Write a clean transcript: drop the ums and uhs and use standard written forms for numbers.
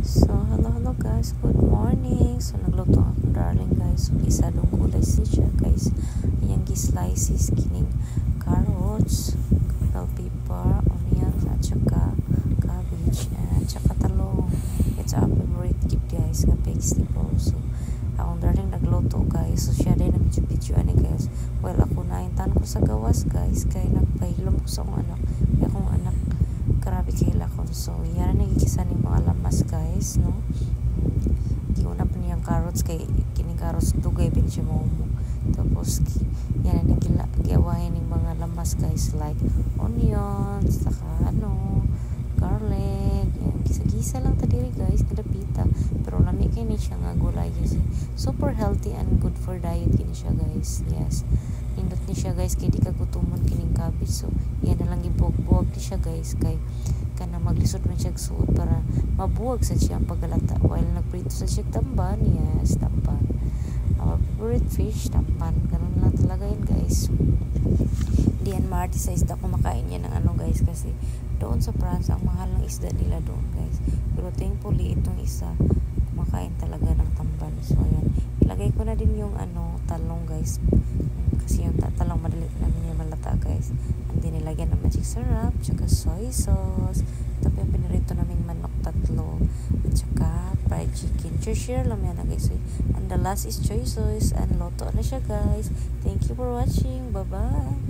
So, hello guys, good morning. So, nagluto ako darling guys. So, isa dong gulay siya guys. Iyang slices, kining carrots, bell pepper, onions, at saka cabbage, at saka talong. It's our favorite gift guys, nga vegetable. So, akong darling nagluto guys. So, siya din nag-video ani guys. Well, ako naintan ko sa gawas guys. Kaya nagpahilom ko sa akong anak. Kaya akong anak grabe kaila ko. So, yan nagigisa ni mga lamas guys, no? Giuna pa niyang carrots kay kining carrots dugay bin siya mo. Tapos yan ang giawahin ng mga lamas guys like onions, saka garlic. Yan, gisa-gisa lang ta diri guys, kadapita. Pero lami kay ni siya nga gulay guys. Super healthy and good for diet kini siya guys. Yes. Nindot ni siya guys kay di ka gutumon kining cabbage. So, yan na lang ibuog-buog ni siya guys kay kana maglisod man siya suot para mabuwag sa siya ang paggalata while nagprito sa siya tamban. Yes, tamban, our favorite fish, tamban. Ganun lang talaga yun guys. Di yan maarti sa isda kumakain yan ng guys kasi doon sa France ang mahal ng isda nila doon guys, pero thankfully itong isa kumakain talaga ng tamban. So ayan, ilagay ko na din yung talong guys, kasi yung talong madali namin yung malata guys. And then nilagyan ng magic syrup, tsaka soy sauce, tapos yung pinirito naming manok 3, at saka fried chicken. Share lang yan guys. And the last is soy sauce, and loto na siya guys. Thank you for watching. Bye bye.